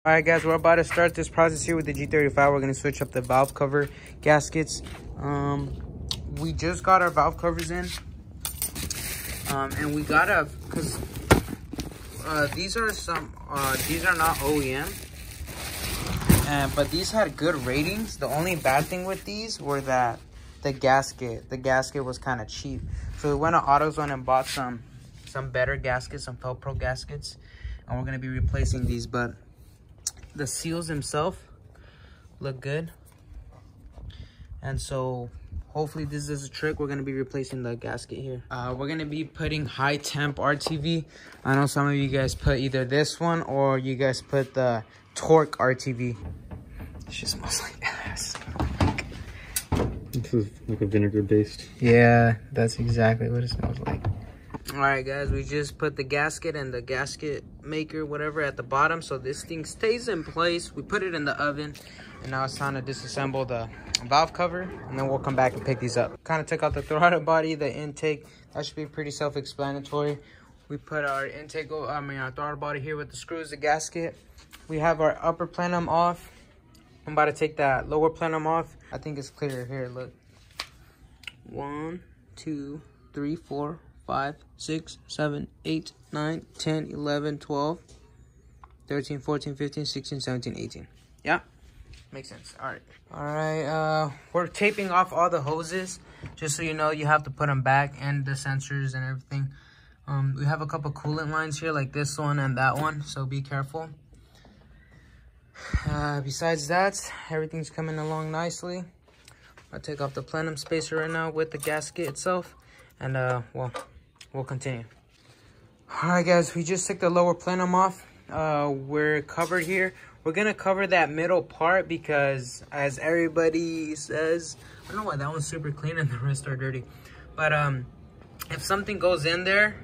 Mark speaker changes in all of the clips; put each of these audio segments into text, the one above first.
Speaker 1: Alright guys, we're about to start this process here with the G35. We're going to switch up the valve cover gaskets. We just got our valve covers in. And we gotta, because these are not OEM. But these had good ratings. The only bad thing with these were that the gasket was kind of cheap. So we went to AutoZone and bought some better gaskets, some Felpro gaskets. And we're going to be replacing these, but the seals themselves look good, and so hopefully this is a trick. We're going to be replacing the gasket here. We're going to be putting high temp RTV. I know some of you guys put either this one or you guys put the torque RTV. It just smells like ass.
Speaker 2: This is like a vinegar based.
Speaker 1: Yeah, that's exactly what it smells like. All right guys, we just put the gasket and the gasket maker whatever at the bottom, so this thing stays in place. We put it in the oven, and now it's time to disassemble the valve cover, and then we'll come back and pick these up. Kind of took out the throttle body, the intake. That should be pretty self-explanatory. We put our intake, our throttle body here with the screws, the gasket. We have our upper plenum off. I'm about to take that lower plenum off. I think it's clear here, look. 1, 2, 3, 4, 5, 6, 7, 8, 9, 10, 11, 12, 13, 14, 15, 16, 17, 18. Yeah, makes sense. All right, we're taping off all the hoses. Just so you know, you have to put them back, and the sensors and everything. We have a couple coolant lines here, like this one and that one, so be careful. Besides that, everything's coming along nicely. I'll take off the plenum spacer right now with the gasket itself, and well, we'll continue. All right guys, we just took the lower plenum off. We're covered here. We're gonna cover that middle part because, as everybody says, I don't know why that one's super clean and the rest are dirty, but if something goes in there,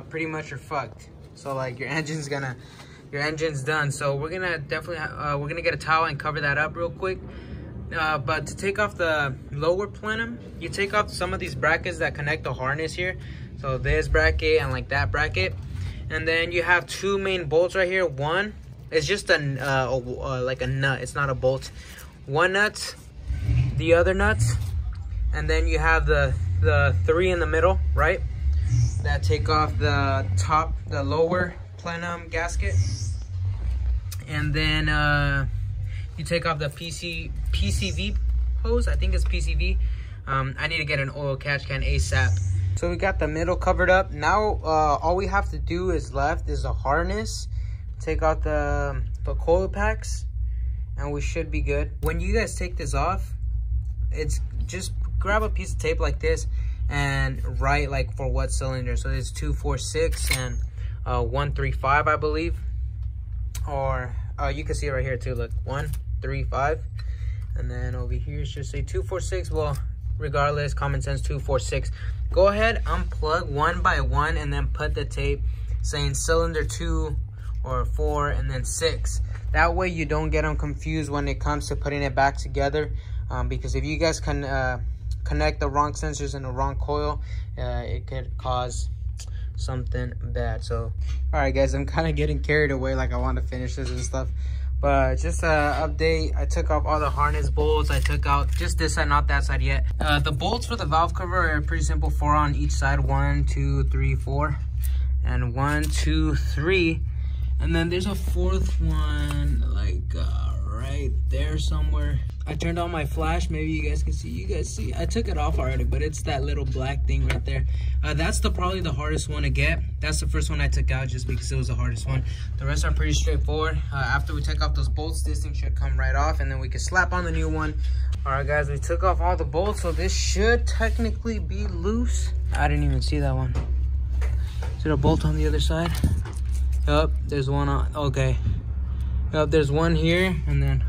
Speaker 1: pretty much you're fucked. So like your engine's done. So we're gonna definitely we're gonna get a towel and cover that up real quick. But to take off the lower plenum, you take off some of these brackets that connect the harness here. So this bracket and like that bracket, and then you have two main bolts right here. One is just like a nut. It's not a bolt. One nut, the other nut, and then you have the three in the middle, right? That take off the lower plenum gasket, and then you take off the PCV hose. I think it's PCV. I need to get an oil catch can ASAP. So we got the middle covered up. Now all we have to do is a harness. Take out the coil packs, and we should be good. When you guys take this off, it's just grab a piece of tape like this and write like for what cylinder. So there's 246 and 135, I believe. Or you can see it right here too. Look, 135, and then over here it should say 246. Well, regardless, common sense, 246. Go ahead, unplug one by one, and then put the tape saying cylinder 2 or 4 and then 6. That way you don't get them confused when it comes to putting it back together, because if you guys can connect the wrong sensors in the wrong coil, it could cause something bad. So all right guys, I'm kind of getting carried away, like I want to finish this and stuff, but just update. I took off all the harness bolts. I took out just this side, not that side yet. The bolts for the valve cover are pretty simple, 4 on each side. 1, 2, 3, 4, and 1, 2, 3, and then there's a fourth one like right there somewhere. I turned on my flash. Maybe you guys can see. You guys see, I took it off already, but it's that little black thing right there. That's probably the hardest one to get. That's the first one I took out just because it was the hardest one. The rest are pretty straightforward. After we take off those bolts, this thing should come right off, and then we can slap on the new one. All right guys, we took off all the bolts, so this should technically be loose. I didn't even see that one. Is there a bolt on the other side? Yup, there's one on. Okay. Yup, there's one here, and then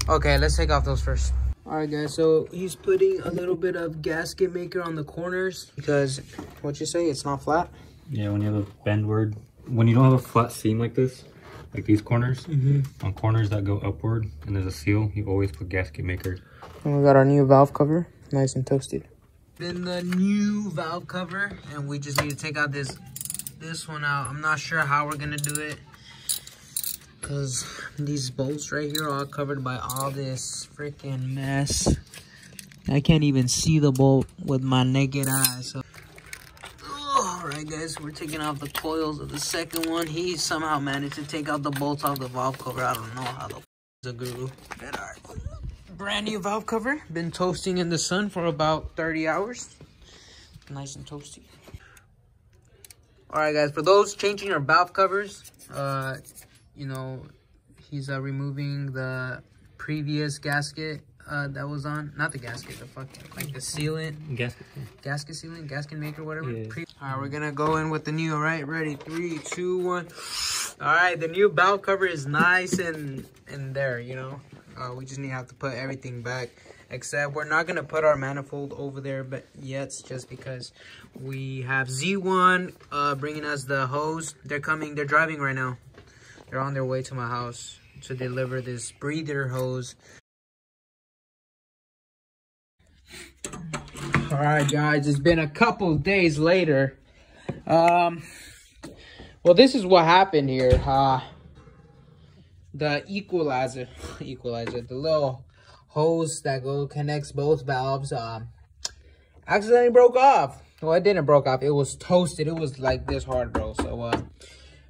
Speaker 1: okay, let's take off those first. All right guys, so he's putting a little bit of gasket maker on the corners because, what you say, it's not flat?
Speaker 2: Yeah, when you have a bend word, when you don't have a flat seam like this, like these corners, on corners that go upward and there's a seal, you always put gasket maker.
Speaker 1: And we got our new valve cover, nice and toasted. Then the new valve cover, and we just need to take out this one out. I'm not sure how we're gonna do it. because these bolts right here are covered by all this freaking mess. I can't even see the bolt with my naked eye. So, alright guys, we're taking off the coils of the second one. He somehow managed to take out the bolts off the valve cover. I don't know how the f is a guru. But alright, brand new valve cover. Been toasting in the sun for about 30 hours. Nice and toasty. Alright guys, for those changing your valve covers, you know, he's removing the previous gasket that was on, not the gasket, the fucking, like the sealant. Gasket sealant, gasket maker, whatever. Yeah. Alright, we're gonna go in with the new, alright? Ready, 3, 2, 1. Alright, the new valve cover is nice and there, you know. We just need to have to put everything back. Except we're not gonna put our manifold over there, but yet just because we have Z1 bringing us the hose. They're driving right now. They're on their way to my house to deliver this breather hose. All right, guys, it's been a couple days later. Well, this is what happened here. The equalizer, the little hose that connects both valves, accidentally broke off. Well, it didn't broke off. It was toasted. It was like this hard, bro. So,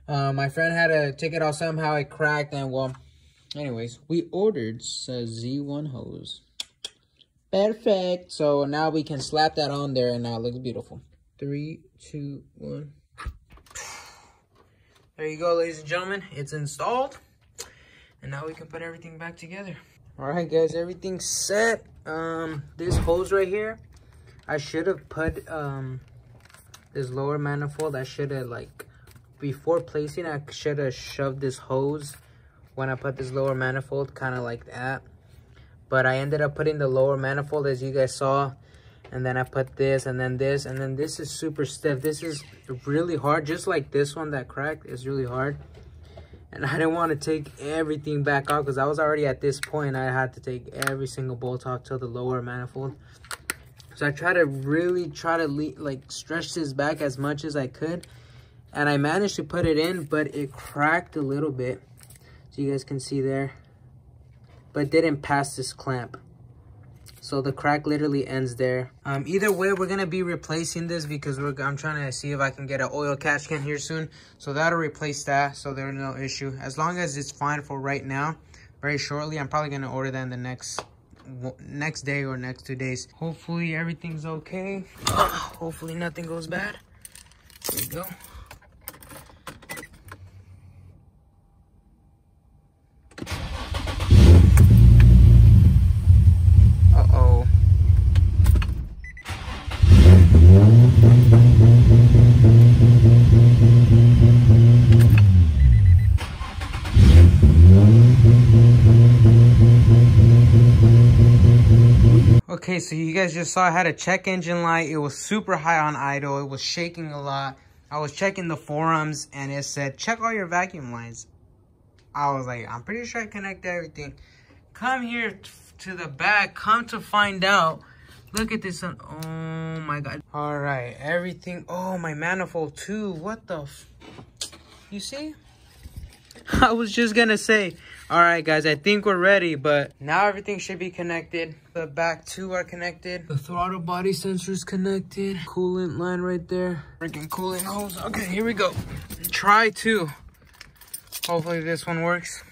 Speaker 1: my friend had to take it off somehow. It cracked, and well, anyways, we ordered a Z1 hose. Perfect. So now we can slap that on there, and now it looks beautiful. 3, 2, 1. There you go, ladies and gentlemen. It's installed, and now we can put everything back together. All right, guys, everything's set. This hose right here, I should have put this lower manifold. I should have, like, before placing, I should have shoved this hose when I put this lower manifold, kind of like that. But I ended up putting the lower manifold, as you guys saw, and then I put this, and then this, and then this is super stiff. This is really hard, just like this one that cracked. It's really hard. And I didn't want to take everything back off because I was already at this point. I had to take every single bolt off to the lower manifold. So I tried to really like stretch this back as much as I could. And I managed to put it in, but it cracked a little bit. So you guys can see there. But didn't pass this clamp. So the crack literally ends there. Either way, we're gonna be replacing this because I'm trying to see if I can get an oil catch can here soon. So that'll replace that, so there's no issue. As long as it's fine for right now, very shortly, I'm probably gonna order that in the next day or next 2 days. Hopefully everything's okay. Hopefully nothing goes bad. There you go. Uh-oh. Okay, so you guys just saw I had a check engine light. It was super high on idle. It was shaking a lot. I was checking the forums and it said, check all your vacuum lines. I was like, I'm pretty sure I connected everything. Come here to the back, come to find out. Look at this one. Oh my God. All right, everything. Oh, my manifold too. What the you see? I was just gonna say, all right, guys, I think we're ready, but now everything should be connected. The back two are connected. The throttle body sensor is connected. Coolant line right there. Freaking coolant hose. Okay, here we go. Try two. Hopefully this one works.